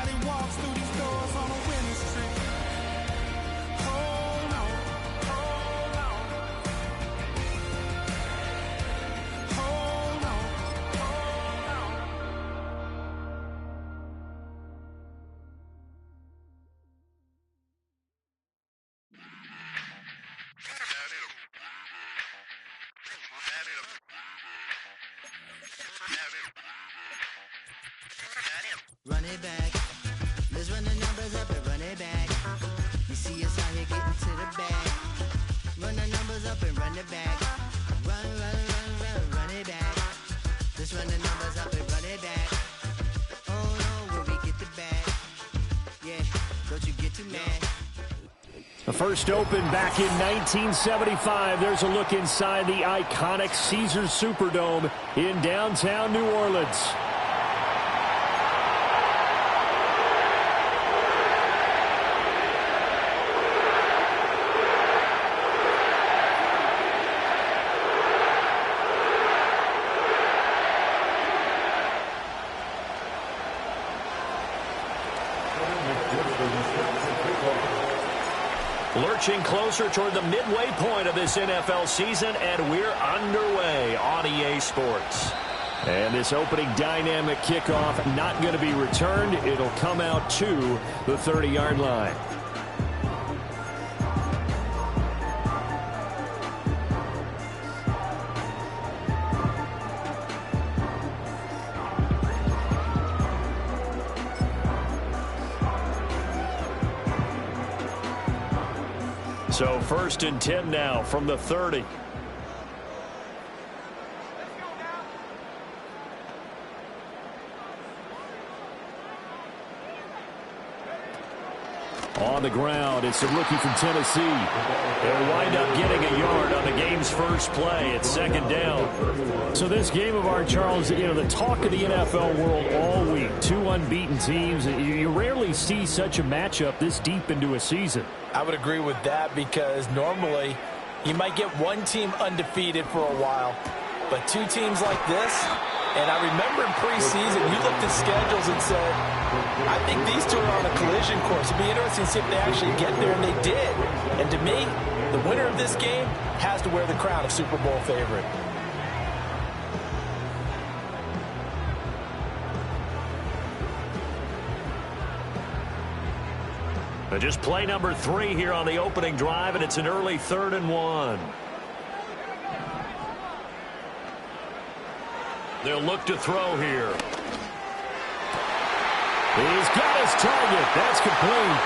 Nobody walks through these doors on a winning streak. Hold on, hold on. Hold on, hold on. Run it back. Let's run the numbers up and run it back. You see us out here getting to the bag. Run the numbers up and run it back. Run, run, run, run, run it back. Let's run the numbers up and run it back. Oh no, when we get the bag. Yeah, don't you get too mad. The first open back in 1975. There's a look inside the iconic Caesars Superdome in downtown New Orleans. Lurching closer toward the midway point of this NFL season, and we're underway on EA Sports. And this opening dynamic kickoff not going to be returned. It'll come out to the 30-yard line. So 1st and 10 now from the 30. On the ground, it's the rookie from Tennessee. They'll wind up getting a yard on the game's first play. It's 2nd down. So this game of ours, Charles, you know, the talk of the NFL world all week. 2 unbeaten teams. You rarely see such a matchup this deep into a season. I would agree with that because normally you might get one team undefeated for a while, but 2 teams like this, and I remember in preseason you looked at schedules and said, I think these 2 are on a collision course. It'd be interesting to see if they actually get there, and they did. And to me, the winner of this game has to wear the crown of Super Bowl favorite. Just play number 3 here on the opening drive, and it's an early 3rd and 1. They'll look to throw here. He's got his target. That's complete.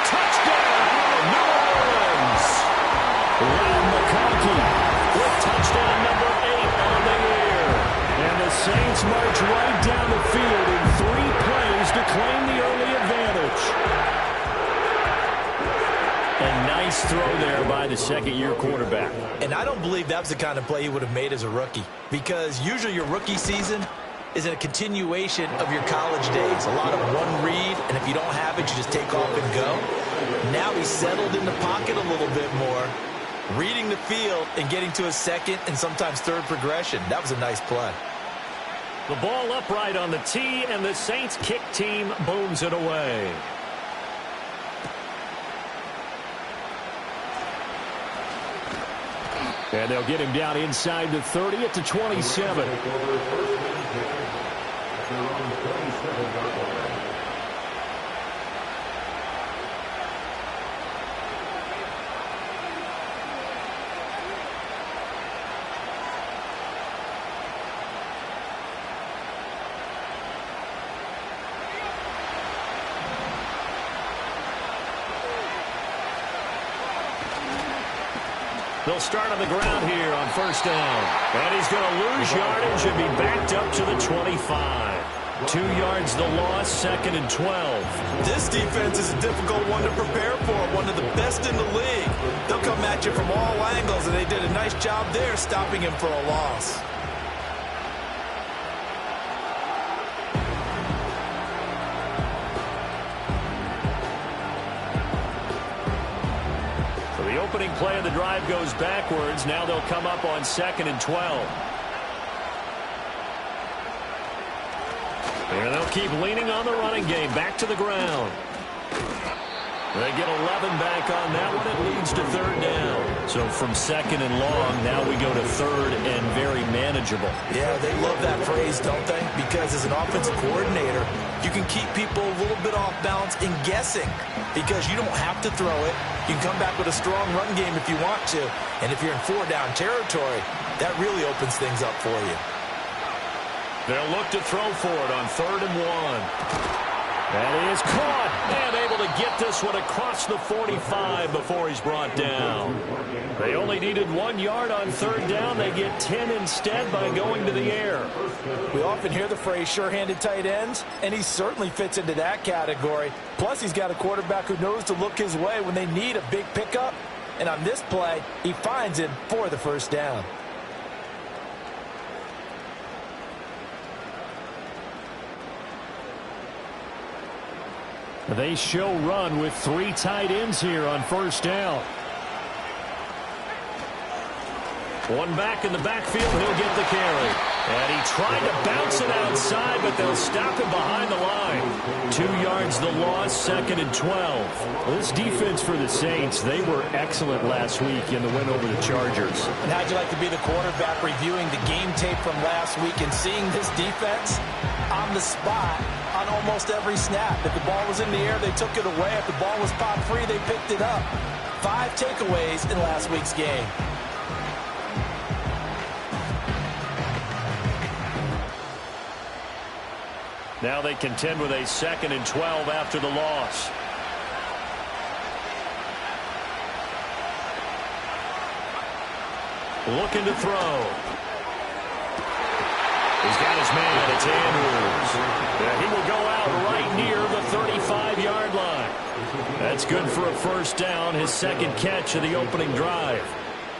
Touchdown, New Orleans. Ryan McConkey with touchdown number 8 on the year. And the Saints march right down the field in 3 plays to claim the early advantage. A nice throw there by the second-year quarterback. And I don't believe that was the kind of play he would have made as a rookie, because usually your rookie season is a continuation of your college days. A lot of one read, and if you don't have it, you just take off and go. Now he's settled in the pocket a little bit more, reading the field and getting to a second and sometimes third progression. That was a nice play. The ball upright on the tee, and the Saints kick team booms it away. And they'll get him down inside the 30 at the 27. They'll start on the ground here on 1st down. And he's going to lose yardage and be backed up to the 25. 2 yards the loss, 2nd and 12. This defense is a difficult one to prepare for, one of the best in the league. They'll come at you from all angles, and they did a nice job there stopping him for a loss. The opening play of the drive goes backwards. Now they'll come up on 2nd and 12. And they'll keep leaning on the running game. Back to the ground. They get 11 back on that one. It leads to third down. So from second and long, now we go to third and very manageable. Yeah, they love that phrase, don't they? Because as an offensive coordinator, you can keep people a little bit off balance and guessing because you don't have to throw it. You can come back with a strong run game if you want to. And if you're in four-down territory, that really opens things up for you. They'll look to throw for it on third and one. That is caught and able to get this one across the 45 before he's brought down. They only needed 1 yard on third down. They get 10 instead by going to the air. We often hear the phrase sure-handed tight ends, and he certainly fits into that category. Plus, he's got a quarterback who knows to look his way when they need a big pickup. And on this play, he finds him for the first down. They show run with 3 tight ends here on first down. One back in the backfield, he'll get the carry. And he tried to bounce it outside, but they'll stop him behind the line. 2 yards the loss, second and 12. This defense for the Saints, they were excellent last week in the win over the Chargers. And how'd you like to be the quarterback reviewing the game tape from last week and seeing this defense on the spot on almost every snap? If the ball was in the air, they took it away. If the ball was popped free, they picked it up. 5 takeaways in last week's game. Now they contend with a second and 12 after the loss. Looking to throw. He's got his man. It's Andrews. He will go out right near the 35-yard line. That's good for a first down, his second catch of the opening drive.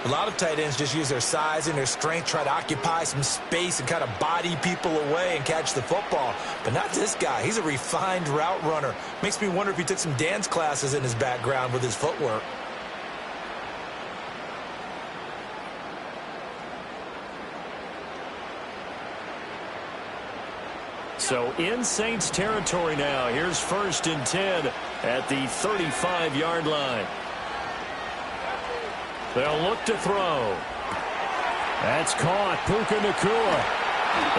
A lot of tight ends just use their size and their strength, try to occupy some space and kind of body people away and catch the football. But not this guy. He's a refined route runner. Makes me wonder if he took some dance classes in his background with his footwork. So in Saints territory now. Here's first and 10 at the 35-yard line. They'll look to throw. That's caught. Puka Nacua.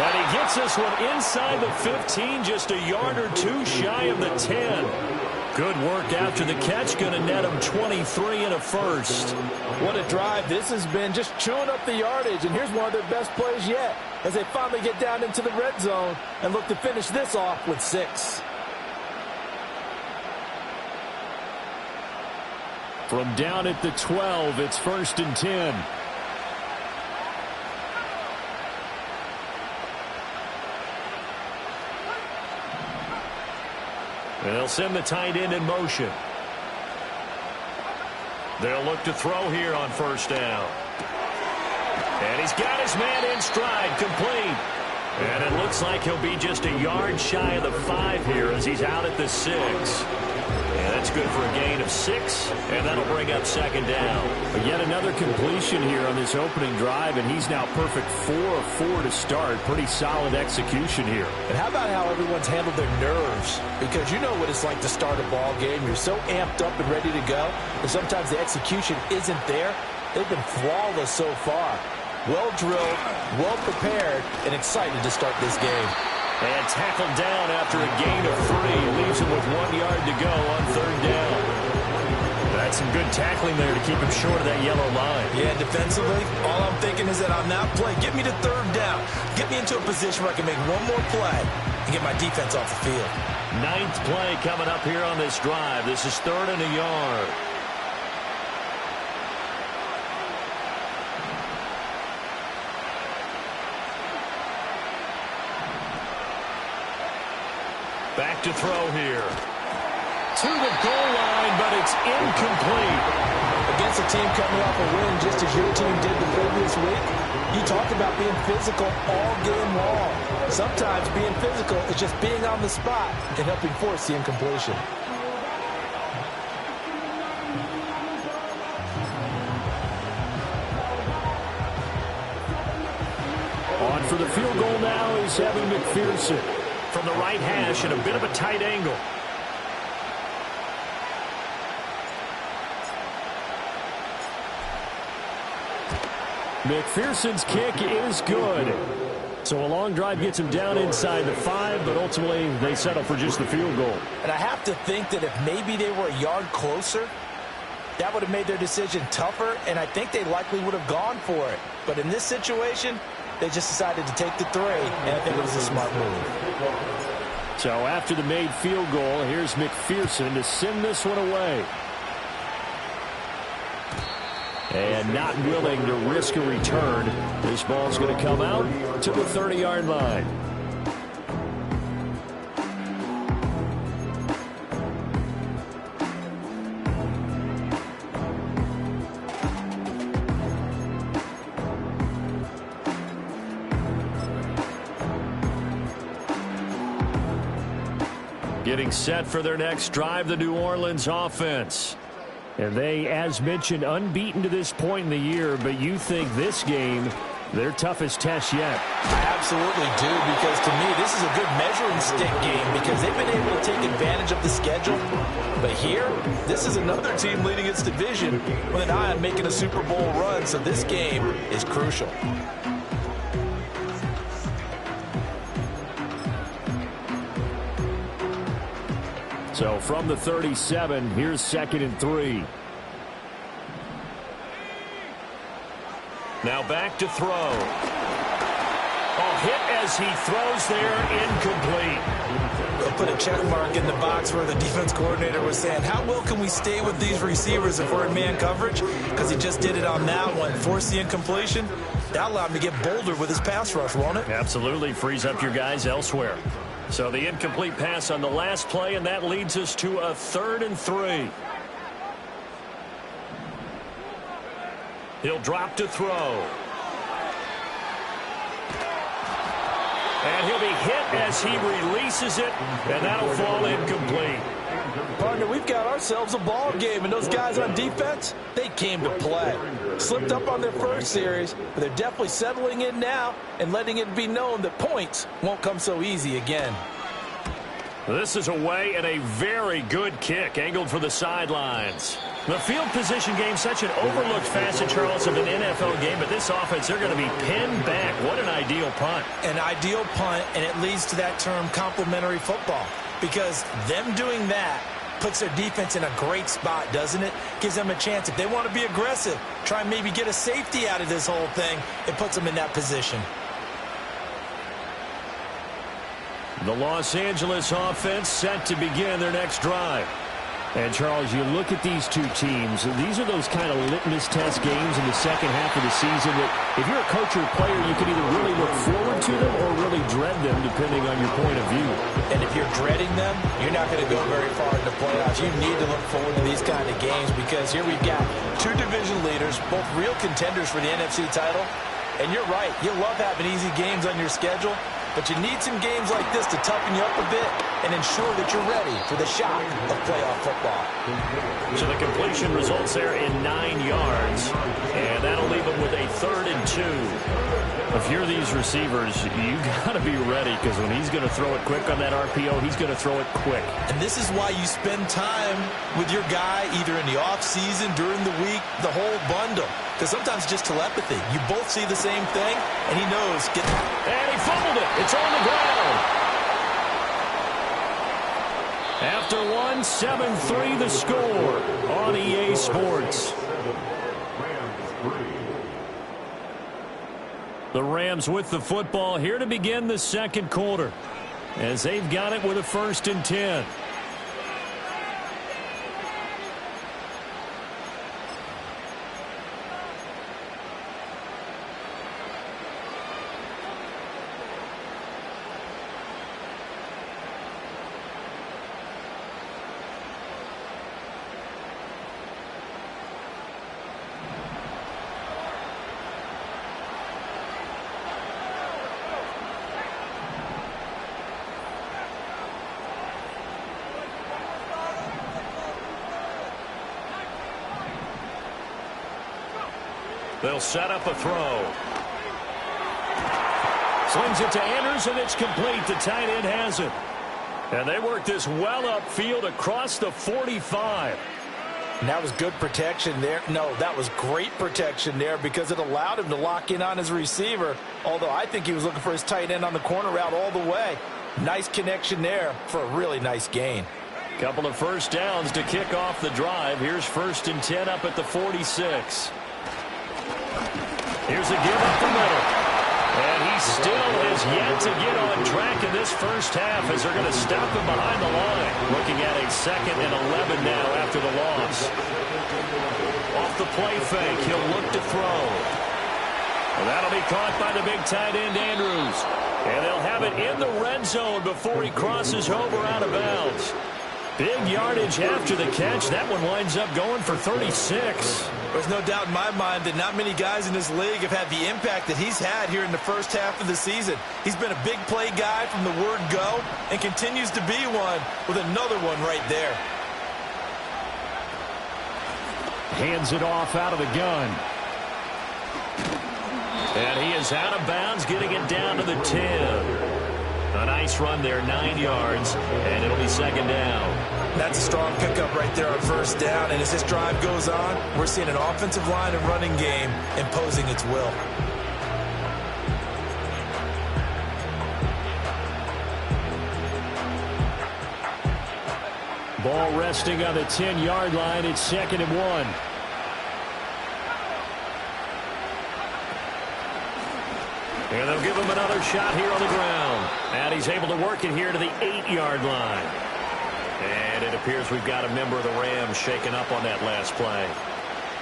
And he gets this one inside the 15, just a yard or two shy of the 10. Good work after the catch. Going to net him 23 and a first. What a drive this has been, just chewing up the yardage. And here's one of their best plays yet as they finally get down into the red zone and look to finish this off with 6. From down at the 12, it's first and 10. And they'll send the tight end in motion. They'll look to throw here on first down. And he's got his man in stride, complete. And it looks like he'll be just a yard shy of the 5 here as he's out at the 6. And that's good for a gain of 6, and that'll bring up second down. But yet another completion here on this opening drive, and he's now perfect 4 of 4 to start. Pretty solid execution here. And how about how everyone's handled their nerves? Because you know what it's like to start a ball game. You're so amped up and ready to go, and sometimes the execution isn't there. They've been flawless so far. Well drilled, well prepared, and excited to start this game. And tackled down after a gain of 3. Leaves him with 1 yard to go on third down. That's some good tackling there to keep him short of that yellow line. Yeah, defensively, all I'm thinking is that on that play, get me to third down. Get me into a position where I can make one more play and get my defense off the field. 9th play coming up here on this drive. This is third and a yard. Back to throw here. To the goal line, but it's incomplete. Against a team coming off a win just as your team did the previous week, you talked about being physical all game long. Sometimes being physical is just being on the spot and helping force the incompletion. On for the field goal now is Evan McPherson. from the right hash at a bit of a tight angle. McPherson's kick is good. So a long drive gets him down inside the 5, but ultimately they settle for just the field goal. And I have to think that if maybe they were a yard closer, that would have made their decision tougher, and I think they likely would have gone for it. But in this situation, they just decided to take the 3, and I think it was a smart move. So after the made field goal, here's McPherson to send this one away. And not willing to risk a return. This ball's going to come out to the 30-yard line. Getting set for their next drive, the New Orleans offense. And they, as mentioned, unbeaten to this point in the year, but you think this game, their toughest test yet. I absolutely do, because to me, this is a good measuring stick game because they've been able to take advantage of the schedule. But here, this is another team leading its division with an eye on making a Super Bowl run, so this game is crucial. So from the 37, here's 2nd and 3. Now back to throw. Oh, hit as he throws there, incomplete. They'll put a check mark in the box where the defense coordinator was saying, how well can we stay with these receivers if we're in man coverage? Because he just did it on that one, forced the incompletion. That allowed him to get bolder with his pass rush, won't it? Absolutely, frees up your guys elsewhere. So the incomplete pass on the last play, and that leads us to a 3rd and 3. He'll drop to throw. And he'll be hit as he releases it, and that'll fall incomplete. Partner, we've got ourselves a ball game, and those guys on defense, they came to play. Slipped up on their first series, but they're definitely settling in now and letting it be known that points won't come so easy again. This is away and a very good kick, angled for the sidelines. The field position game, such an overlooked facet, Charles, of an NFL game, but this offense, they're going to be pinned back. What an ideal punt. An ideal punt, and it leads to that term complementary football, because them doing that puts their defense in a great spot, doesn't it? Gives them a chance. If they want to be aggressive, try and maybe get a safety out of this whole thing, it puts them in that position. The Los Angeles offense set to begin their next drive. And, Charles, you look at these two teams, these are those kind of litmus test games in the second half of the season that if you're a coach or a player, you can either really look forward to them or really dread them, depending on your point of view. And if you're dreading them, you're not going to go very far in the playoffs. You need to look forward to these kind of games because here we've got two division leaders, both real contenders for the NFC title. And you're right, you love having easy games on your schedule, but you need some games like this to toughen you up a bit and ensure that you're ready for the shock of playoff football. So the completion results there in 9 yards, and that'll leave them with a 3rd and 2. If you're these receivers, you got to be ready because when he's going to throw it quick on that RPO, he's going to throw it quick. And this is why you spend time with your guy either in the offseason, during the week, the whole bundle. Because sometimes just telepathy. You both see the same thing, and he knows. And he fumbled it. It's on the ground. After one, 7-3 the score on EA Sports. The Rams with the football here to begin the second quarter as they've got it with a 1st and 10. They'll set up a throw. Slings it to Andrews, and it's complete. The tight end has it. And they work this well upfield across the 45. And that was good protection there. No, that was great protection there because it allowed him to lock in on his receiver, although I think he was looking for his tight end on the corner route all the way. Nice connection there for a really nice gain. Couple of first downs to kick off the drive. Here's 1st and 10 up at the 46. Here's a give up the middle. And he still has yet to get on track in this first half as they're going to stop him behind the line. Looking at a 2nd and 11 now after the loss. Off the play fake, he'll look to throw. Well, that'll be caught by the big tight end, Andrews. And they'll have it in the red zone before he crosses over out of bounds. Big yardage after the catch. That one winds up going for 36. There's no doubt in my mind that not many guys in this league have had the impact that he's had here in the first half of the season. He's been a big play guy from the word go and continues to be one with another one right there. Hands it off out of the gun. And he is out of bounds, getting it down to the 10. A nice run there, 9 yards, and it'll be 2nd down. That's a strong pickup right there on 1st down, and as this drive goes on, we're seeing an offensive line and running game imposing its will. Ball resting on the 10-yard line. It's 2nd and 1. And they'll give him another shot here on the ground. And he's able to work it here to the 8-yard line. And it appears we've got a member of the Rams shaken up on that last play.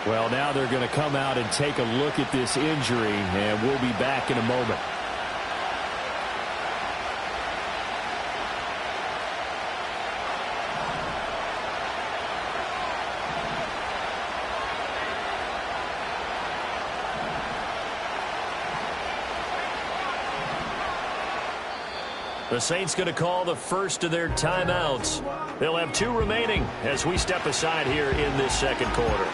Well, now they're going to come out and take a look at this injury, and we'll be back in a moment. The Saints going to call the first of their timeouts. They'll have 2 remaining as we step aside here in this 2nd quarter.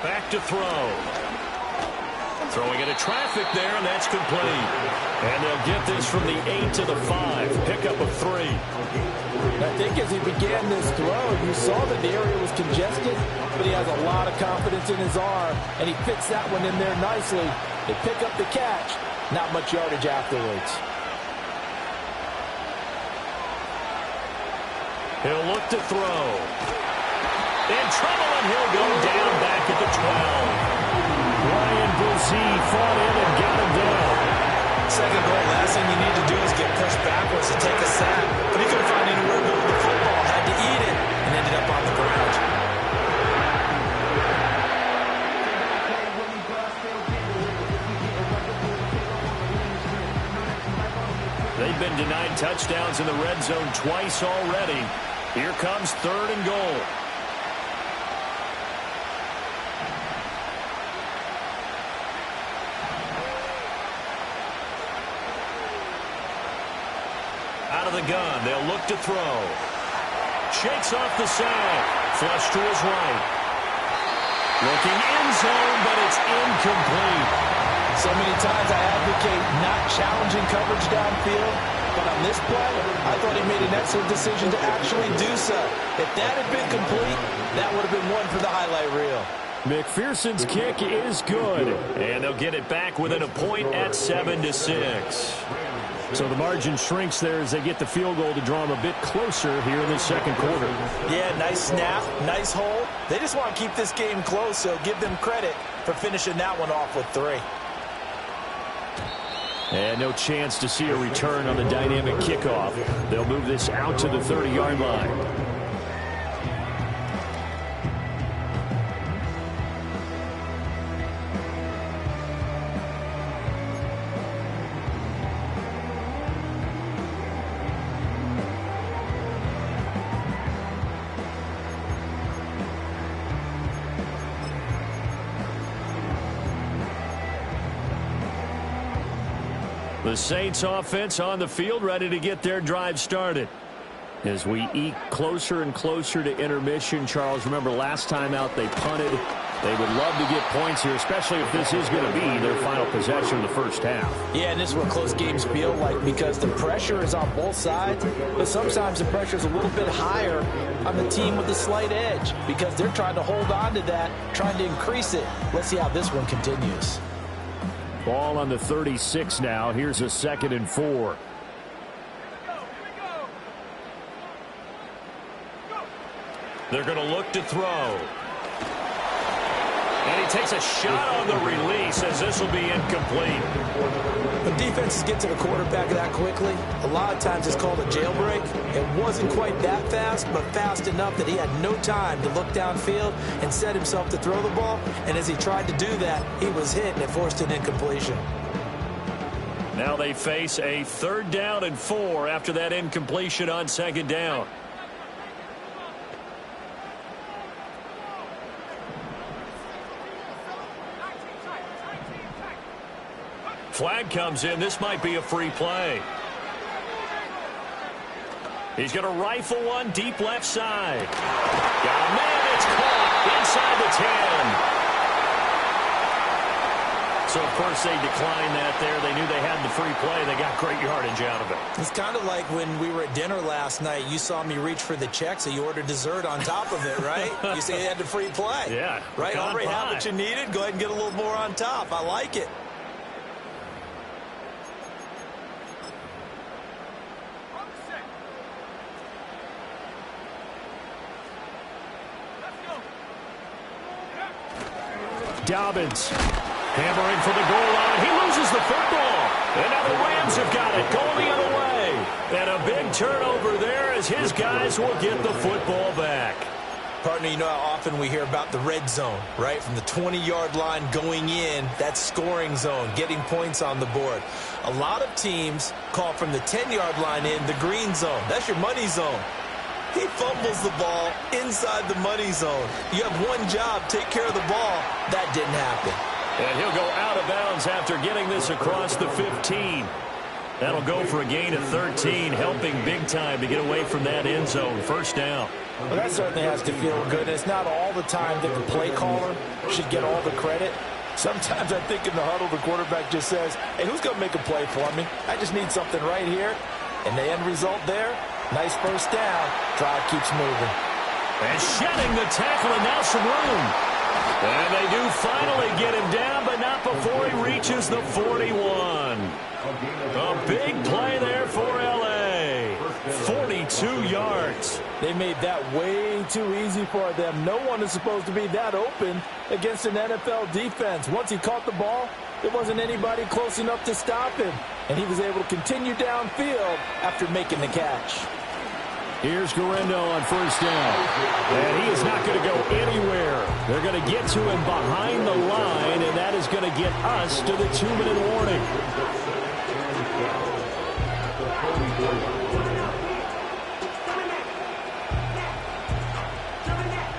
Back to throw. Throwing into traffic there, and that's complete. And they'll get this from the 8 to the 5. Pickup of 3. I think as he began this throw, you saw that the area was congested, but he has a lot of confidence in his arm, and he fits that one in there nicely. They pick up the catch. Not much yardage afterwards. He'll look to throw. In trouble, and he'll go down back at the 12. Ryan Brzee fought in and got him down. 2nd goal, last thing you need to do is get pushed backwards to take a sack. But he couldn't find anywhere to go with the football, had to eat it, and ended up on the ground. They've been denied touchdowns in the red zone twice already. Here comes 3rd and goal. Out of the gun, they'll look to throw. Shakes off the side. Flush to his right. Looking end zone, but it's incomplete. So many times I advocate not challenging coverage downfield, but on this play, I thought he made an excellent decision to actually do so. If that had been complete, that would have been one for the highlight reel. McPherson's kick is good, and they'll get it back within a point at 7-6. So the margin shrinks there as they get the field goal to draw them a bit closer here in the 2nd quarter. Yeah, nice snap, nice hold. They just want to keep this game close, so give them credit for finishing that one off with 3. And no chance to see a return on the dynamic kickoff. They'll move this out to the 30-yard line. The Saints offense on the field, ready to get their drive started. As we eke closer and closer to intermission, Charles, remember last time out they punted. They would love to get points here, especially if this is going to be their final possession in the first half. Yeah, and this is what close games feel like because the pressure is on both sides, but sometimes the pressure is a little bit higher on the team with the slight edge because they're trying to hold on to that, trying to increase it. Let's see how this one continues. Ball on the 36 now. Here's a 2nd and 4. They're going to look to throw. And he takes a shot on the release as this will be incomplete. When defenses get to the quarterback that quickly, a lot of times it's called a jailbreak. It wasn't quite that fast, but fast enough that he had no time to look downfield and set himself to throw the ball. And as he tried to do that, he was hit and it forced an incompletion. Now they face a 3rd down and 4 after that incompletion on 2nd down. Flag comes in. This might be a free play. He's going to rifle one deep left side. Got a man. It's caught inside the 10. So, of course, they declined that there. They knew they had the free play. They got great yardage out of it. It's kind of like when we were at dinner last night. You saw me reach for the check, so you ordered dessert on top of it, right? You say you had the free play. Yeah. Right? Already have what you needed. Go ahead and get a little more on top. I like it. Dobbins hammering for the goal line. He loses the football. And now the Rams have got it. Going the other way. And a big turnover there as his guys will get the football back. Partner, you know how often we hear about the red zone, right? From the 20-yard line going in, that scoring zone, getting points on the board. A lot of teams call from the 10-yard line in the green zone. That's your money zone. He fumbles the ball inside the money zone. You have one job, take care of the ball. That didn't happen. And he'll go out of bounds after getting this across the 15. That'll go for a gain of 13, helping big time to get away from that end zone. 1st down. Well, that certainly has to feel good. It's not all the time that the play caller should get all the credit. Sometimes I think in the huddle, the quarterback just says, hey, who's going to make a play for me? I just need something right here. And the end result there, nice 1st down. Drive keeps moving. And shedding the tackle, and now some room. And they do finally get him down, but not before he reaches the 41. A big play there for L.A. 42 yards. They made that way too easy for them. No one is supposed to be that open against an NFL defense. Once he caught the ball, there wasn't anybody close enough to stop him. And he was able to continue downfield after making the catch. Here's Guerrero on 1st down. And he is not going to go anywhere. They're going to get to him behind the line, and that is going to get us to the 2-minute warning.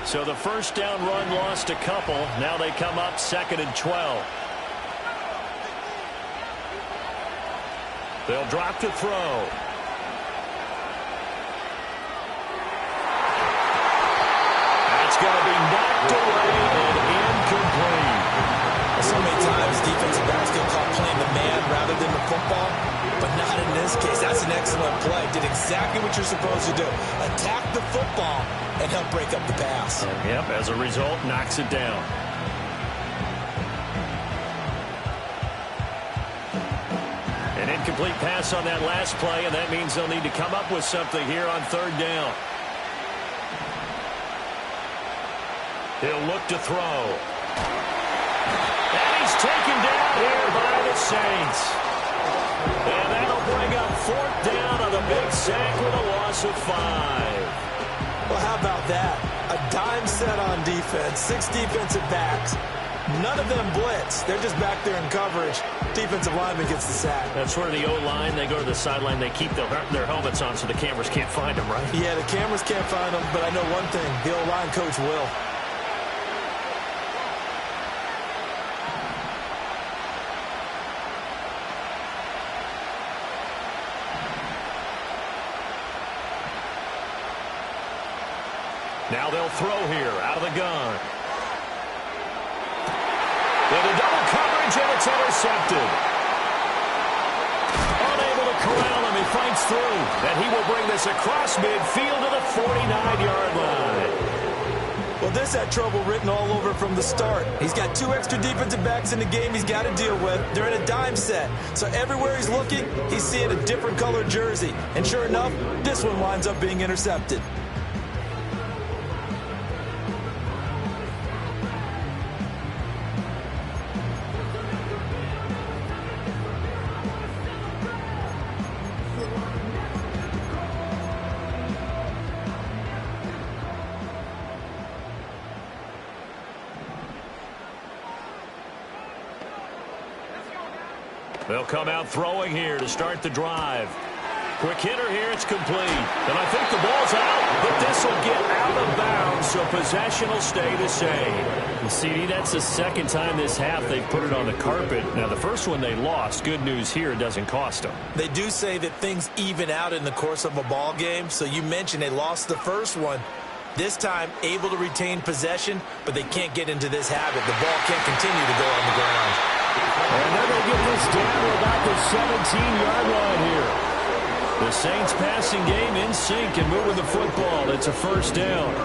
So the 1st down run lost a couple. Now they come up 2nd and 12. They'll drop to throw. That's going to be knocked away and incomplete. So many times defensive backs get caught playing the man rather than the football, but not in this case. That's an excellent play. Did exactly what you're supposed to do. Attack the football and help break up the pass. Yep, as a result, knocks it down. An incomplete pass on that last play, and that means they'll need to come up with something here on 3rd down. He'll look to throw. And he's taken down here by the Saints. And that'll bring up 4th down on a big sack with a loss of 5. Well, how about that? A dime set on defense, 6 defensive backs. None of them blitz. They're just back there in coverage. Defensive lineman gets the sack. That's where the O-line, they go to the sideline, they keep their helmets on so the cameras can't find them, right? Yeah, the cameras can't find them, but I know one thing. The O-line coach will. Now they'll throw here out of the gun. With a double coverage, and it's intercepted. Unable to corral him, he fights through. And he will bring this across midfield to the 49-yard line. Well, this had trouble written all over from the start. He's got 2 extra defensive backs in the game he's got to deal with. They're in a dime set. So everywhere he's looking, he's seeing a different color jersey. And sure enough, this one winds up being intercepted. They'll come out throwing here to start the drive. Quick hitter here, it's complete. And I think the ball's out, but this will get out of bounds, so possession will stay the same. CD, that's the second time this half they've put it on the carpet. Now, the first one they lost. Good news here, it doesn't cost them. They do say that things even out in the course of a ball game, so you mentioned they lost the first one. This time, able to retain possession, but they can't get into this habit. The ball can't continue to go on the ground. And then they get this down to about the 17-yard line here. The Saints passing game in sync and moving the football. It's a first down.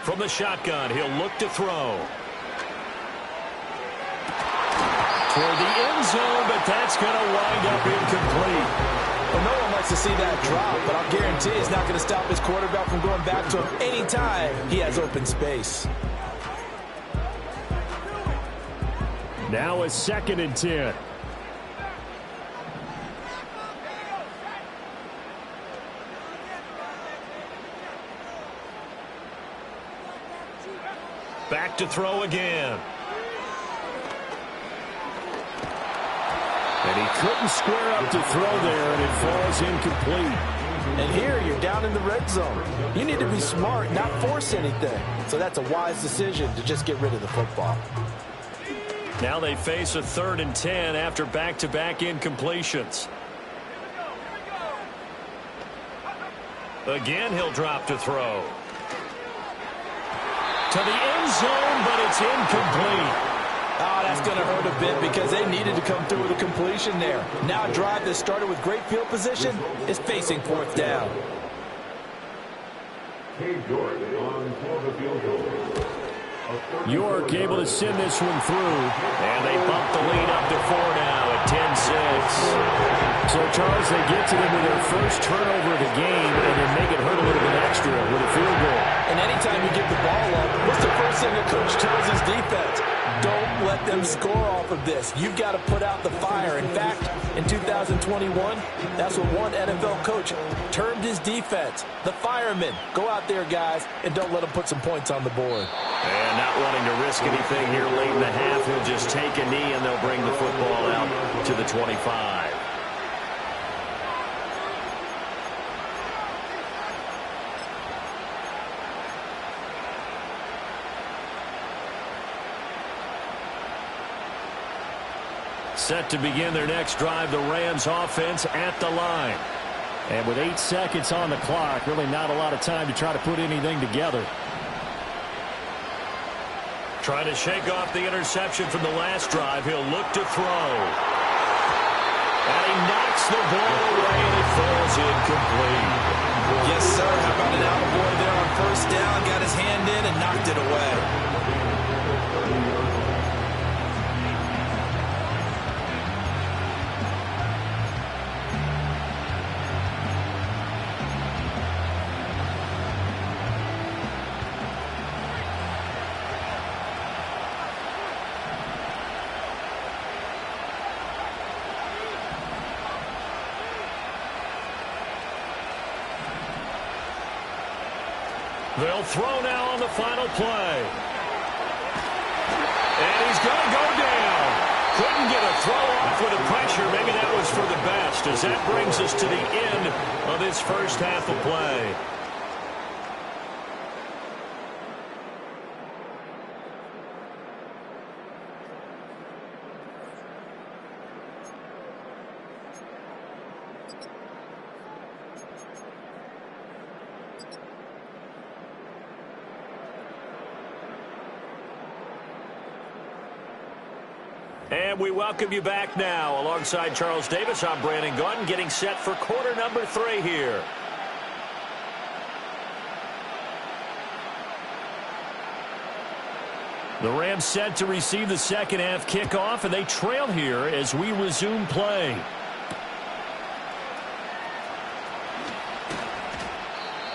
From the shotgun, he'll look to throw. Toward the end zone, but that's going to wind up incomplete. Well, no one likes to see that drop, but I'll guarantee it's not going to stop his quarterback from going back to him anytime he has open space. Now it's 2nd and 10. Back to throw again. And he couldn't square up to throw there, and it falls incomplete. And here you're down in the red zone. You need to be smart, not force anything. So that's a wise decision to just get rid of the football. Now they face a 3rd and 10 after back-to-back incompletions. Again, he'll drop to throw. To the end zone, but it's incomplete. Oh, that's going to hurt a bit because they needed to come through with a completion there. Now a drive that started with great field position is facing 4th down. York able to send this one through. And they bump the lead up to 4 now at 10-6. So, Charles, they get to them with their first turnover of the game and then make it hurt a little bit extra with a field goal. And anytime you give the ball up, what's the first thing a coach tells his defense? Don't let them score off of this. You've got to put out the fire. In fact, in 2021, that's what one NFL coach termed his defense. The firemen. Go out there, guys, and don't let them put some points on the board. And not wanting to risk anything here late in the half, he'll just take a knee and they'll bring the football out to the 25. Set to begin their next drive, the Rams offense at the line. And with 8 seconds on the clock, really not a lot of time to try to put anything together. Trying to shake off the interception from the last drive. He'll look to throw. And he knocks the ball away, and it falls incomplete. Yes, sir. How about an attaboy there on 1st down? Got his hand in and knocked it away. They'll throw now on the final play. And he's going to go down. Couldn't get a throw off with the pressure. Maybe that was for the best, as that brings us to the end of this first half of play. And we welcome you back now. Alongside Charles Davis, I'm Brandon Gunn, getting set for quarter number 3 here. The Rams set to receive the second half kickoff, and they trail here as we resume play.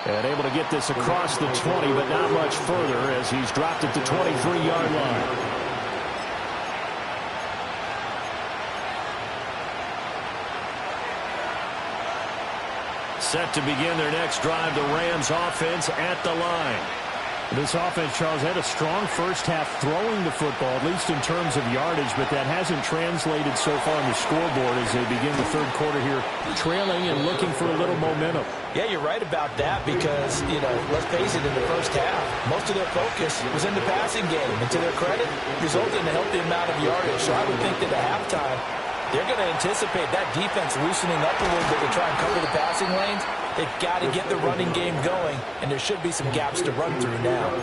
And able to get this across the 20, but not much further as he's dropped at the 23-yard line. Set to begin their next drive, the Rams offense at the line. This offense, Charles, had a strong first half throwing the football, at least in terms of yardage, but that hasn't translated so far on the scoreboard as they begin the third quarter here, trailing and looking for a little momentum. Yeah, you're right about that because, let's face it, in the first half, most of their focus was in the passing game. And to their credit, resulted in a healthy amount of yardage. So I would think that at halftime, they're going to anticipate that defense loosening up a little bit to try and cover the passing lanes. They've got to get the running game going, and there should be some gaps to run through now.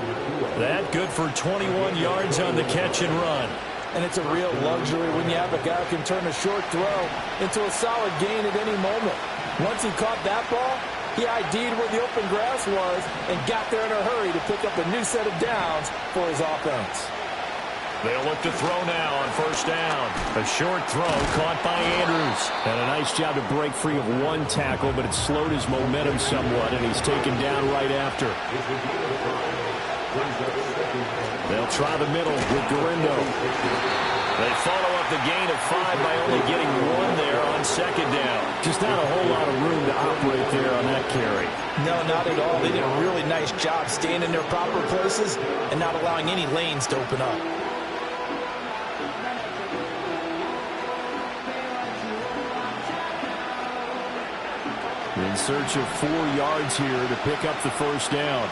That good for 21 yards on the catch and run. And it's a real luxury when you have a guy who can turn a short throw into a solid gain at any moment. Once he caught that ball, he ID'd where the open grass was and got there in a hurry to pick up a new set of downs for his offense. They'll look to throw now on first down. A short throw caught by Andrews. And a nice job to break free of one tackle, but it slowed his momentum somewhat, and he's taken down right after. They'll try the middle with Garindo. They follow up the gain of 5 by only getting 1 there on second down. Just not a whole lot of room to operate there on that carry. No, not at all. They did a really nice job staying in their proper places and not allowing any lanes to open up. In search of 4 yards here to pick up the first down.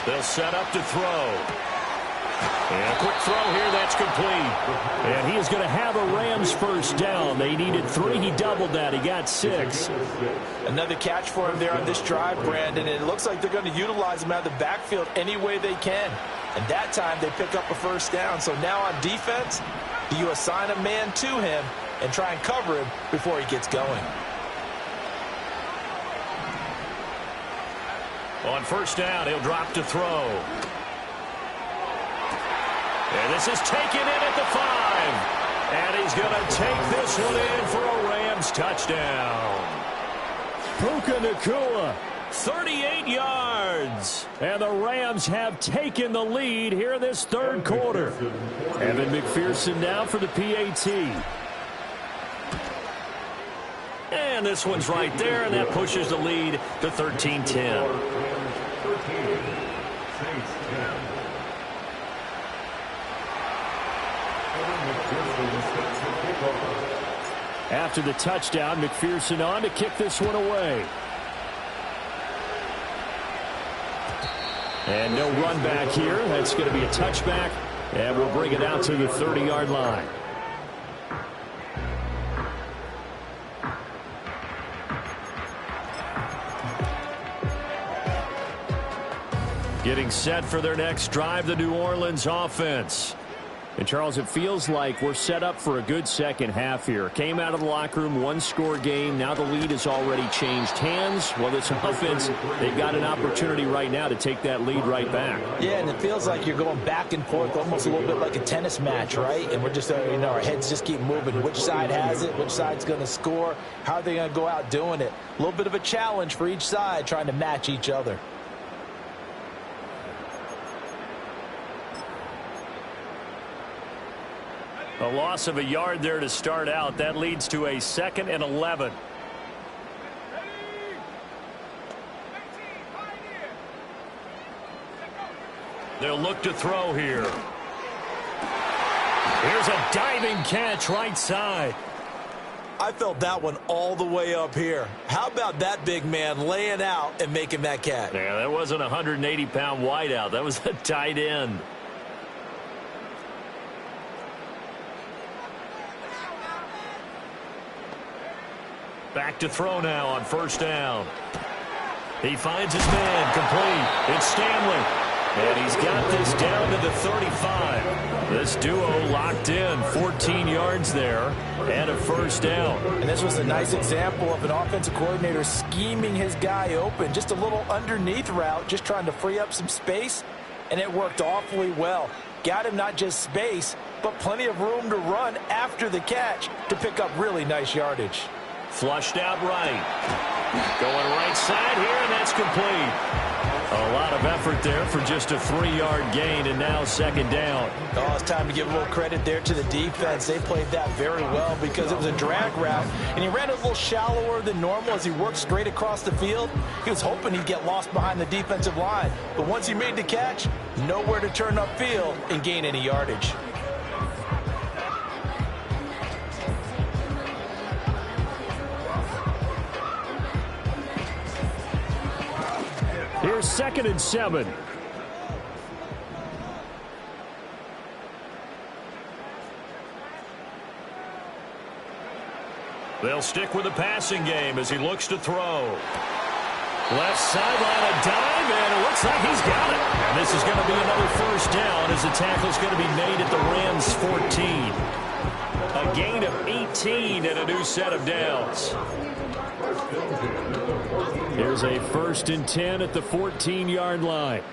They'll set up to throw. And a quick throw here, that's complete. And he is going to have a Rams first down. They needed 3. He doubled that. He got 6. Another catch for him there on this drive, Brandon. And it looks like they're going to utilize him out of the backfield any way they can. And that time they pick up a first down. So now on defense, you assign a man to him and try and cover him before he gets going. On first down, he'll drop to throw. And this is taken in at the 5. And he's going to take this one in for a Rams touchdown. Puka Nacua, 38 yards. And the Rams have taken the lead here in this third quarter. Evan McPherson now for the PAT. And this one's right there, and that pushes the lead to 13-10. After the touchdown, McPherson on to kick this one away. And no run back here. That's going to be a touchback, and we'll bring it out to the 30-yard line. Getting set for their next drive, the New Orleans offense. And, Charles, it feels like we're set up for a good second half here. Came out of the locker room, 1-score game. Now the lead has already changed hands. Well, this offense, they've got an opportunity right now to take that lead right back. Yeah, and it feels like you're going back and forth, almost a little bit like a tennis match, right? And we're just, our heads just keep moving. Which side has it? Which side's going to score? How are they going to go out doing it? A little bit of a challenge for each side, trying to match each other. A loss of a yard there to start out. That leads to a 2nd and 11. They'll look to throw here. Here's a diving catch right side. I felt that one all the way up here. How about that big man laying out and making that catch? Yeah, that wasn't a 180-pound wideout. That was a tight end. Back to throw now on first down. He finds his man complete. It's Stanley. And he's got this down to the 35. This duo locked in, 14 yards there, and a first down. And this was a nice example of an offensive coordinator scheming his guy open. Just a little underneath route, just trying to free up some space, and it worked awfully well. Got him not just space, but plenty of room to run after the catch to pick up really nice yardage. Flushed out right. Going right side here, and that's complete. A lot of effort there for just a 3-yard gain, and now second down. Oh, it's time to give a little credit there to the defense. They played that very well because it was a drag route, and he ran a little shallower than normal as he worked straight across the field. He was hoping he'd get lost behind the defensive line, but once he made the catch, nowhere to turn upfield and gain any yardage. Here's 2nd and 7. They'll stick with the passing game as he looks to throw. Left sideline, a dive, and it looks like he's got it. And this is going to be another first down as the tackle's going to be made at the Rams' 14. A gain of 18 and a new set of downs. Here's a 1st and 10 at the 14-yard line.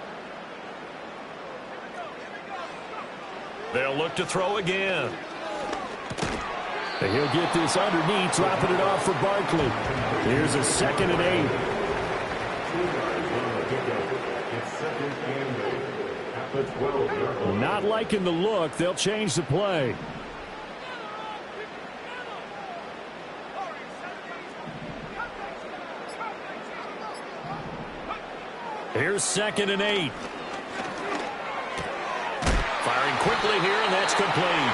They'll look to throw again. And he'll get this underneath, dropping it off for Barkley. Here's a 2nd and 8. Not liking the look. They'll change the play. Here's 2nd and 8. Firing quickly here, and that's complete.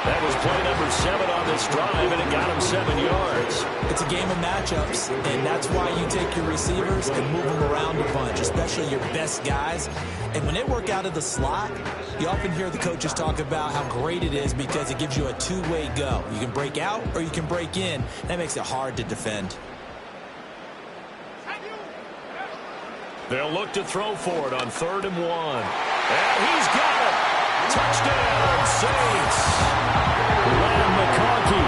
That was play number 7 on this drive, and it got him 7 yards. It's a game of matchups, and that's why you take your receivers and move them around a bunch, especially your best guys. And when they work out of the slot, you often hear the coaches talk about how great it is because it gives you a two-way go. You can break out or you can break in. That makes it hard to defend. They'll look to throw for it on 3rd and 1. And he's got it. Touchdown, Saints. Len McConkey,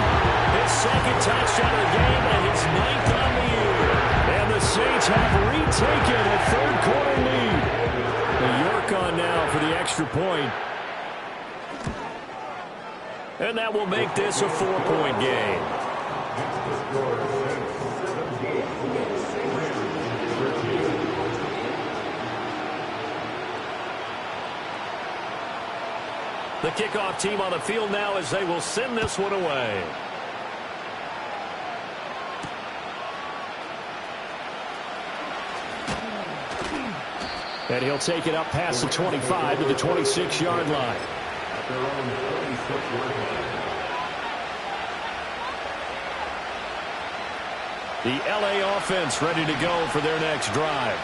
his 2nd touchdown of the game and his 9th on the year. And the Saints have retaken a 3rd-quarter lead. York on now for the extra point. And that will make this a 4-point game. The kickoff team on the field now as they will send this one away. And he'll take it up past the 25 to the 26-yard line. The LA offense ready to go for their next drive.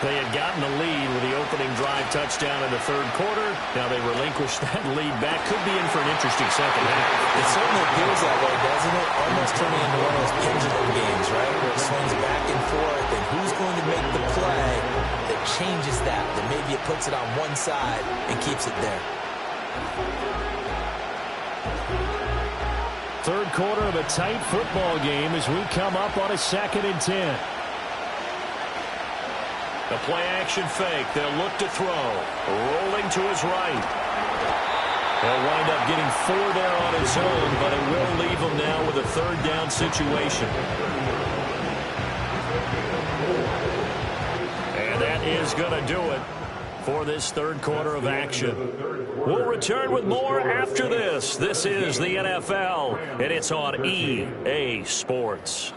They had gotten the lead with the opening drive touchdown in the 3rd quarter. Now they relinquish that lead back. Could be in for an interesting second half. It certainly appears that way, doesn't it? Almost turning into one of those pendulum games, right? Where it swings back and forth, and who's going to make the play that changes that maybe it puts it on one side and keeps it there. 3rd quarter of a tight football game as we come up on a 2nd and 10. The play-action fake. They'll look to throw. Rolling to his right. He'll wind up getting 4 there on his own, but it will leave him now with a 3rd down situation. And that is going to do it for this 3rd quarter of action. We'll return with more after this. This is the NFL, and it's on EA Sports.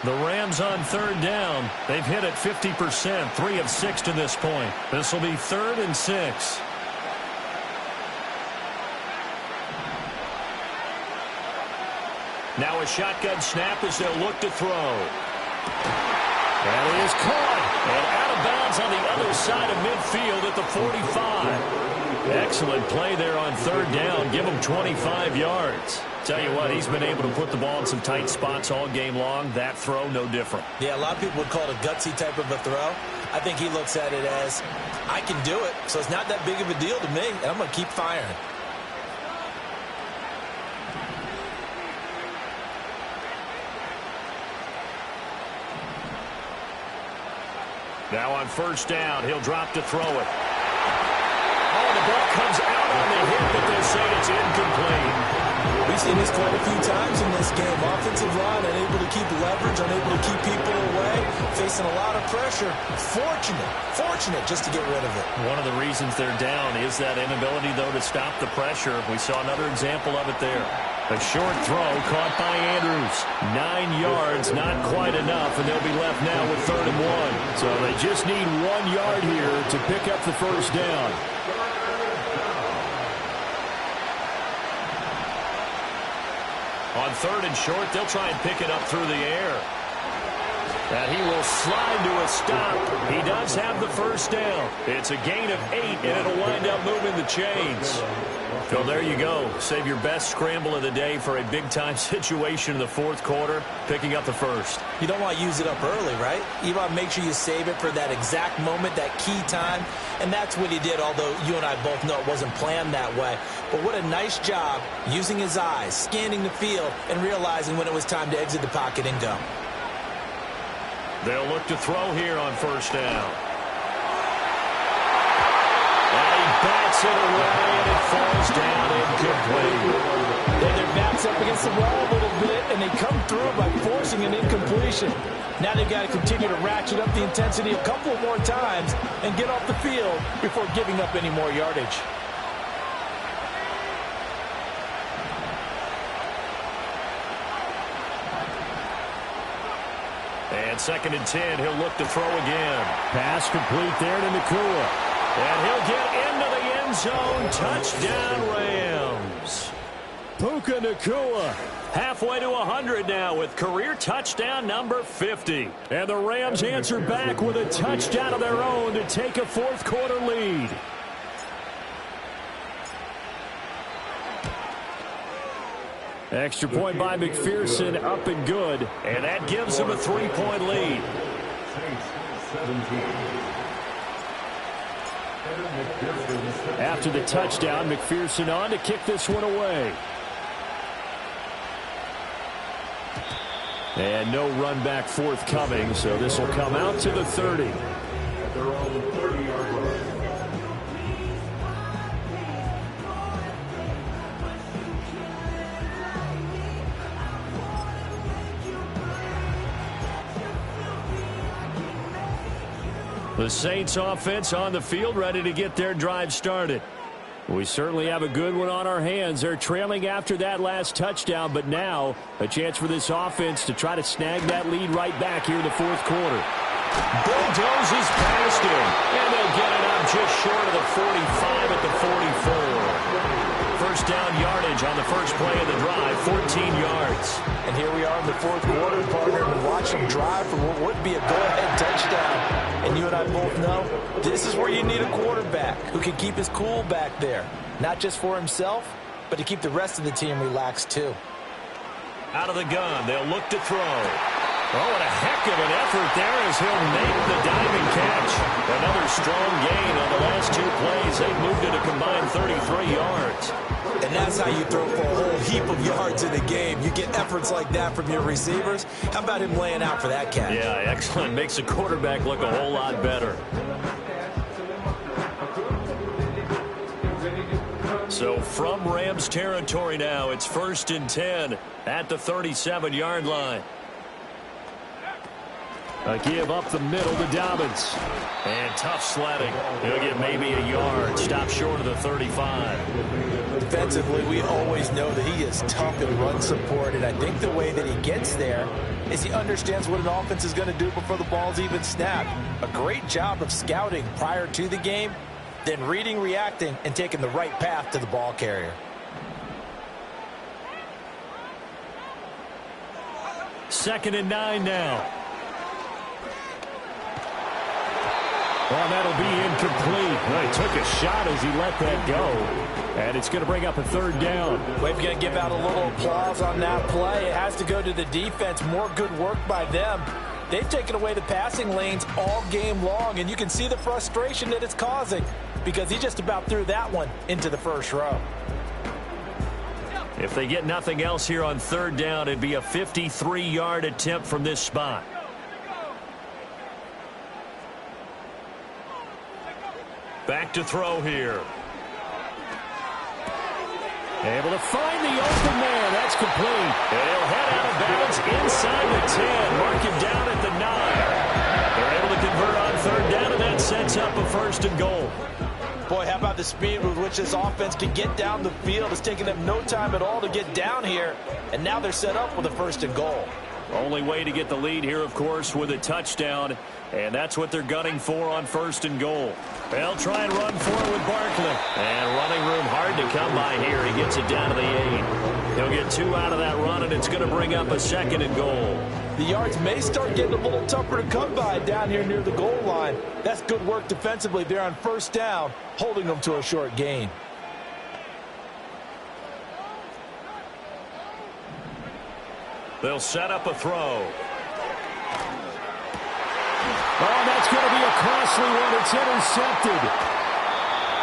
The Rams on 3rd down. They've hit it 50%, 3 of 6 to this point. This will be 3rd and 6. Now a shotgun snap as they'll look to throw. And it is caught. And out of bounds on the other side of midfield at the 45. Excellent play there on third down. Give him 25 yards. Tell you what, he's been able to put the ball in some tight spots all game long. That throw, no different. Yeah, a lot of people would call it a gutsy type of a throw. I think he looks at it as, I can do it, so it's not that big of a deal to me, and I'm going to keep firing. Now on first down, he'll drop to throw it. Oh, the ball comes out on the hit, but they'll say it's incomplete. We've seen this quite a few times in this game. Offensive line unable to keep leverage, unable to keep people away, facing a lot of pressure. Fortunate just to get rid of it. One of the reasons they're down is that inability, though, to stop the pressure. We saw another example of it there. A short throw caught by Andrews. 9 yards, not quite enough, and they'll be left now with 3rd and 1. So they just need 1 yard here to pick up the first down. On 3rd and short, they'll try and pick it up through the air. And he will slide to a stop. He does have the first down. It's a gain of 8, and it'll wind up moving the chains. So there you go. Save your best scramble of the day for a big-time situation in the 4th quarter, picking up the first. You don't want to use it up early, right? You want to make sure you save it for that exact moment, that key time. And that's what he did, although you and I both know it wasn't planned that way. But what a nice job using his eyes, scanning the field, and realizing when it was time to exit the pocket and go. They'll look to throw here on first down. And he bats it away, and it falls down incomplete. Their backs up against the wall a little bit, and they come through by forcing an incompletion. Now they've got to continue to ratchet up the intensity a couple more times and get off the field before giving up any more yardage. And 2nd and 10, he'll look to throw again. Pass complete there to Nakua. And he'll get into the end zone. Touchdown, Rams. Puka Nakua halfway to 100 now with career touchdown number 50. And the Rams answer back with a touchdown of their own to take a 4th quarter lead. Extra point by McPherson, up and good. And that gives him a 3-point lead. After the touchdown, McPherson on to kick this one away. And no run back forthcoming, so this will come out to the 30. They're on the 30-yard line. The Saints offense on the field, ready to get their drive started. We certainly have a good one on our hands. They're trailing after that last touchdown, but now a chance for this offense to try to snag that lead right back here in the 4th quarter. Bulldozes past him, and they'll get it up just short of the 45 at the 44. First down yardage on the first play of the drive, 14 yards. And here we are in the 4th quarter, partner, and watch them drive for what would be a go-ahead touchdown. And you and I both know this is where you need a quarterback who can keep his cool back there. Not just for himself, but to keep the rest of the team relaxed too. Out of the gun, they'll look to throw. Oh, and a heck of an effort there as he'll make the diving catch. Another strong gain on the last 2 plays. They've moved it a combined 33 yards. And that's how you throw for a whole heap of yards in the game. You get efforts like that from your receivers. How about him laying out for that catch? Yeah, excellent. Makes the quarterback look a whole lot better. So from Rams territory now, it's 1st and 10 at the 37-yard line. A give up the middle to Dobbins. And tough sledding. He'll get maybe a yard. Stop short of the 35. Defensively, we always know that he is tough in run support. And I think the way that he gets there is he understands what an offense is going to do before the ball's even snapped. A great job of scouting prior to the game, then reading, reacting, and taking the right path to the ball carrier. 2nd and 9 now. Well, that'll be incomplete. Well, he took a shot as he let that go. And it's going to bring up a 3rd down. We're going to give out a little applause on that play. It has to go to the defense. More good work by them. They've taken away the passing lanes all game long, and you can see the frustration that it's causing because he just about threw that one into the first row. If they get nothing else here on 3rd down, it'd be a 53-yard attempt from this spot. Back to throw here. Able to find the open man. That's complete. And he'll head out of bounds inside the 10. Mark him down at the 9. They're able to convert on 3rd down, and that sets up a 1st and goal. Boy, how about the speed with which this offense can get down the field? It's taken them no time at all to get down here, and now they're set up with a 1st and goal. Only way to get the lead here, of course, with a touchdown, and that's what they're gunning for on 1st and goal. They'll try and run for it with Barkley. And running room hard to come by here. He gets it down to the 8. He'll get 2 out of that run, and it's going to bring up a 2nd and goal. The yards may start getting a little tougher to come by down here near the goal line. That's good work defensively there on 1st down, holding them to a short gain. They'll set up a throw. Oh, that's going to be a costly one. It's intercepted.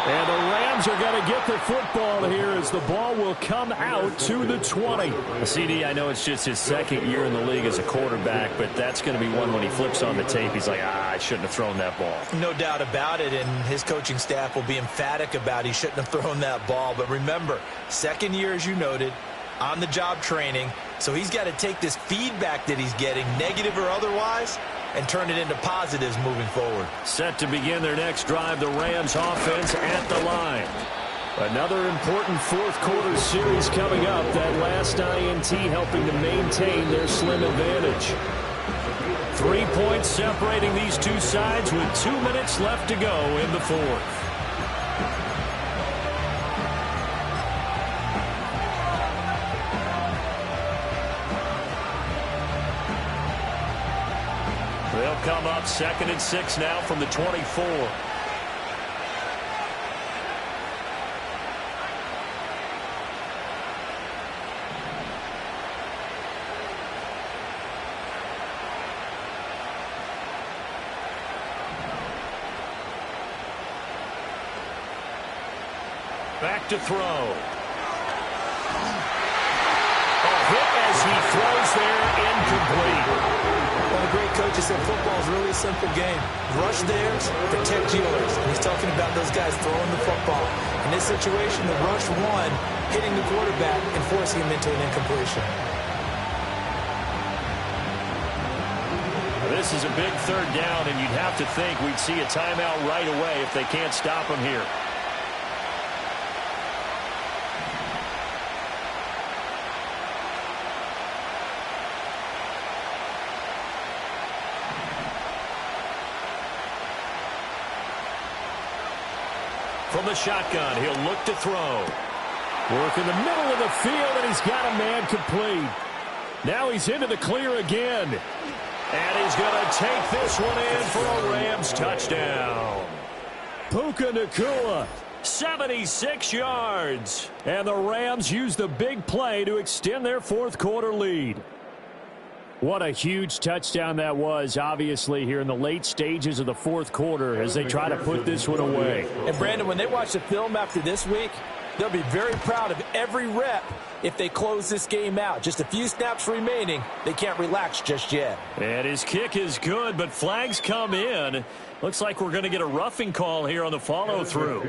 And the Rams are going to get the football here as the ball will come out to the 20. CD, I know it's just his 2nd year in the league as a quarterback, but that's going to be one when he flips on the tape. He's like, I shouldn't have thrown that ball. No doubt about it, and his coaching staff will be emphatic about he shouldn't have thrown that ball. But remember, 2nd year, as you noted, on-the-job training. So he's got to take this feedback that he's getting, negative or otherwise, and turn it into positives moving forward. Set to begin their next drive, the Rams offense at the line. Another important 4th quarter series coming up. That last INT helping to maintain their slim advantage. 3 points separating these two sides with 2 minutes left to go in the 4th. They'll come up 2nd and 6 now from the 24. Back to throw. A hit as he throws there, incomplete. One of the great coaches said football is really a simple game. Rush theirs, protect yours. And he's talking about those guys throwing the football. In this situation, the rush one, hitting the quarterback and forcing him into an incompletion. This is a big 3rd down, and you'd have to think we'd see a timeout right away if they can't stop him here. From the shotgun, he'll look to throw. Work in the middle of the field, and he's got a man complete. Now he's into the clear again. And he's going to take this one in for a Rams touchdown. Puka Nacua, 76 yards. And the Rams use the big play to extend their 4th quarter lead. What a huge touchdown that was, obviously, here in the late stages of the 4th quarter as they try to put this one away. And, Brandon, when they watch the film after this week, they'll be very proud of every rep if they close this game out. Just a few snaps remaining. They can't relax just yet. And his kick is good, but flags come in. Looks like we're going to get a roughing call here on the follow-through.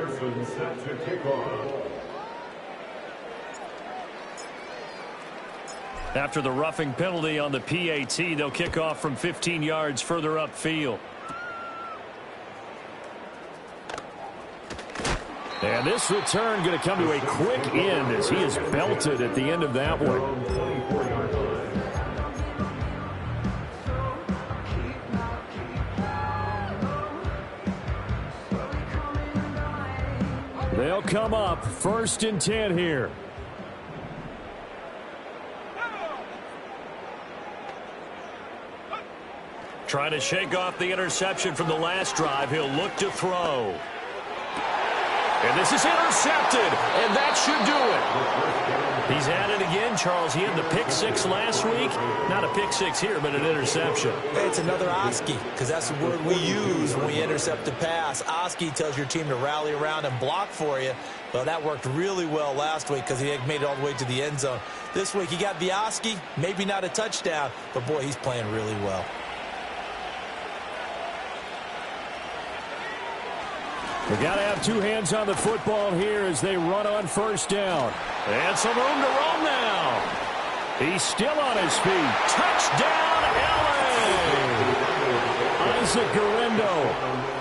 After the roughing penalty on the PAT, they'll kick off from 15 yards further upfield. And this return going to come to a quick end as he is belted at the end of that one. They'll come up 1st and 10 here. Trying to shake off the interception from the last drive. He'll look to throw. And this is intercepted, and that should do it. He's at it again, Charles. He had the pick six last week. Not a pick six here, but an interception. Hey, it's another Oski, because that's the word we use when we intercept the pass. Oski tells your team to rally around and block for you. Well, that worked really well last week because he had made it all the way to the end zone. This week he got the Oski, maybe not a touchdown, but, boy, he's playing really well. We got to have two hands on the football here as they run on first down. And some room to roam now. He's still on his feet. Touchdown, LA! Isaac Guerrero,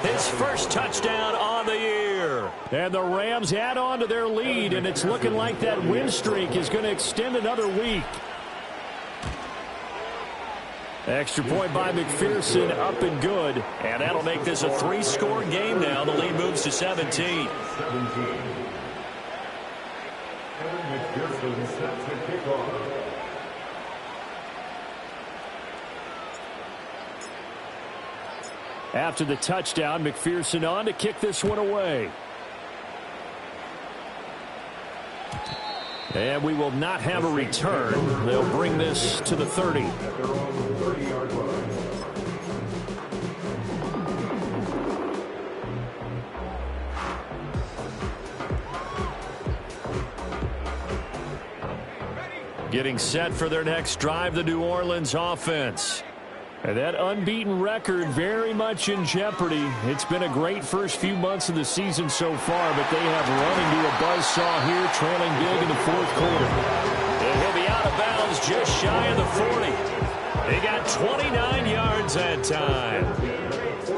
his first touchdown on the year. And the Rams add on to their lead, and it's looking like that win streak is going to extend another week. Extra point by McPherson, up and good. And that'll make this a three-score game now. The lead moves to 17. After the touchdown, McPherson on to kick this one away. And we will not have a return. They'll bring this to the 30. Getting set for their next drive, the New Orleans offense. And that unbeaten record very much in jeopardy. It's been a great first few months of the season so far, but they have run into a buzzsaw here, trailing big in the fourth quarter. And he'll be out of bounds just shy of the 40. They got 29 yards that time.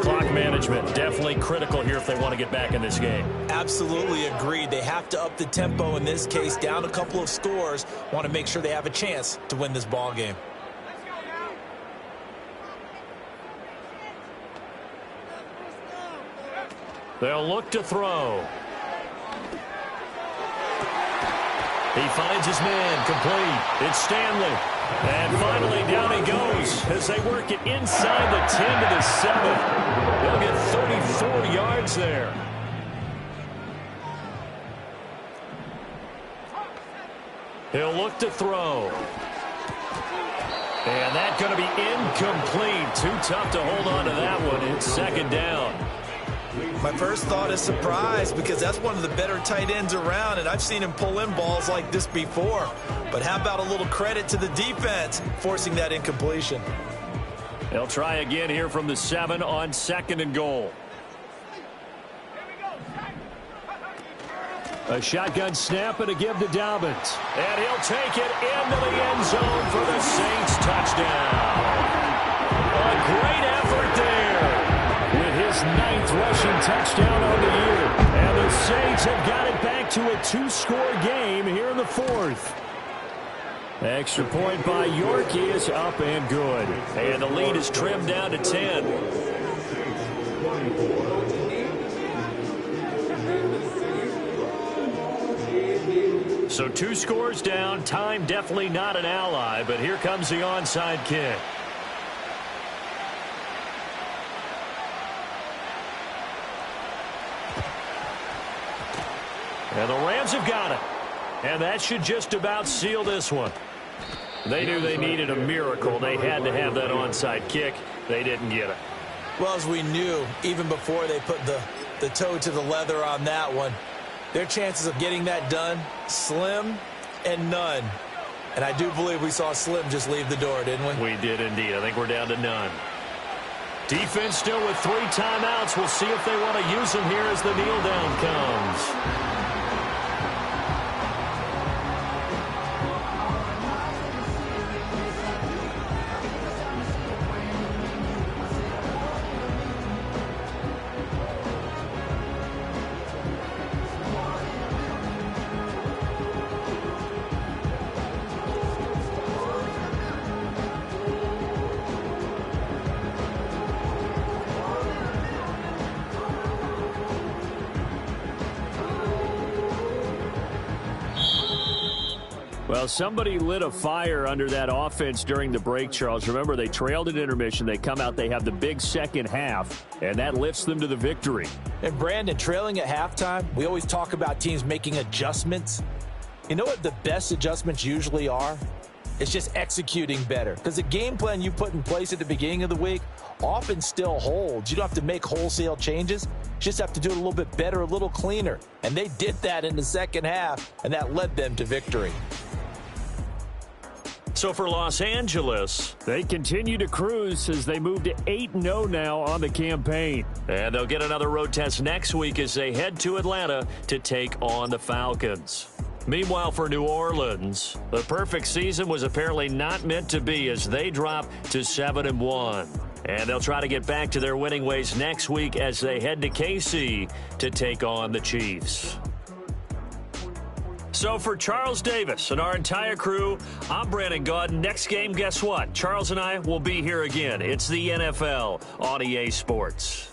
Clock management definitely critical here if they want to get back in this game. Absolutely agreed. They have to up the tempo in this case, down a couple of scores. Want to make sure they have a chance to win this ball game. They'll look to throw. He finds his man complete. It's Stanley. And finally down he goes as they work it inside the 10 to the 7. They'll get 34 yards there. He'll look to throw. And that's going to be incomplete. Too tough to hold on to that one. It's second down. My first thought is surprise because that's one of the better tight ends around, and I've seen him pull in balls like this before. But how about a little credit to the defense forcing that incompletion? They'll try again here from the 7 on second and goal. A shotgun snap and a give to Dobbins. And he'll take it into the end zone for the Saints touchdown. A great effort there. With his 9th rushing touchdown on the year. And the Saints have got it back to a 2-score game here in the 4th. Extra point by York is up and good. And the lead is trimmed down to 10. So 2 scores down. Time definitely not an ally, but here comes the onside kick. And the Rams have got it. And that should just about seal this one. They knew they needed a miracle. They had to have that onside kick. They didn't get it. Well, as we knew, even before they put the toe to the leather on that one, their chances of getting that done, slim and none. And I do believe we saw Slim just leave the door, didn't we? We did indeed. I think we're down to none. Defense still with 3 timeouts. We'll see if they want to use them here as the kneel down comes. Well, somebody lit a fire under that offense during the break, Charles. Remember, they trailed at intermission. They come out, they have the big second half, and that lifts them to the victory. And, Brandon, trailing at halftime, we always talk about teams making adjustments. You know what the best adjustments usually are? It's just executing better. Because the game plan you put in place at the beginning of the week often still holds. You don't have to make wholesale changes. You just have to do it a little bit better, a little cleaner. And they did that in the second half, and that led them to victory. So for Los Angeles, they continue to cruise as they move to 8-0 now on the campaign. And they'll get another road test next week as they head to Atlanta to take on the Falcons. Meanwhile, for New Orleans, the perfect season was apparently not meant to be as they drop to 7-1. And they'll try to get back to their winning ways next week as they head to KC to take on the Chiefs. So for Charles Davis and our entire crew, I'm Brandon Gaudin. Next game, guess what? Charles and I will be here again. It's the NFL on EA Sports.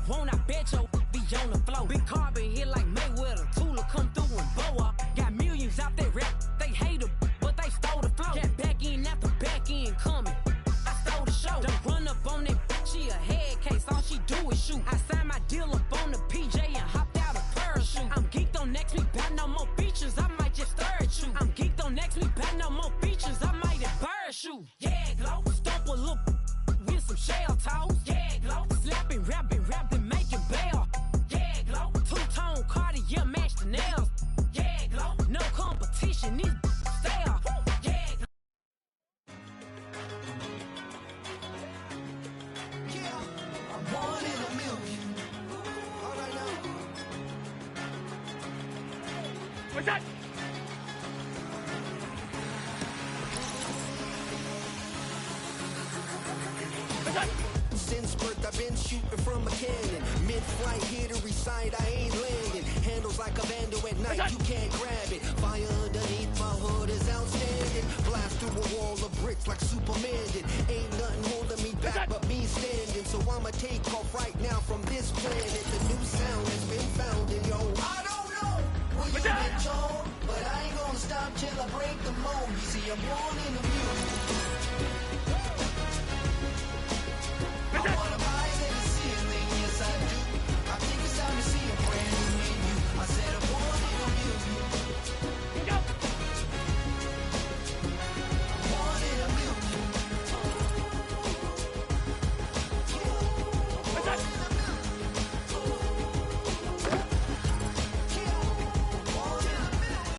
want, I bet your be on the floor. Big carbon hit like Mayweather. Tula come through and boa. Got millions out there rap. They hate her, but they stole the flow. Got back in after back in coming. I stole the show. Don't run up on that bitch. She a head case. All she do is shoot. I signed my deal up on the PJ and hopped out a parachute. I'm geeked on next week. About no more features. I might just stir at you. I'm geeked on next week. About no more features. I might embarrass you. Yeah, glow. Stomp a little with some shell toes. Yeah, glow. Slapping, rapping, making bail. Yeah, glow. Two-tone Cartier match the nails. Yeah, glow. No competition, these stale. Yeah, glow. Yeah, I'm 1 in a million. All right now. What's that? Since birth, I've been shooting from a cannon. Mid-flight, here to recite, I ain't landing. Handles like a vandal at night, you can't grab it. Fire underneath my hood is outstanding. Blast through a wall of bricks like Superman did. Ain't nothing holding me back but me standing. So I'ma take off right now from this planet. The new sound has been found in yo. I don't know where you've been told, but I ain't gonna stop till I break the mold. You see, I'm 1 in a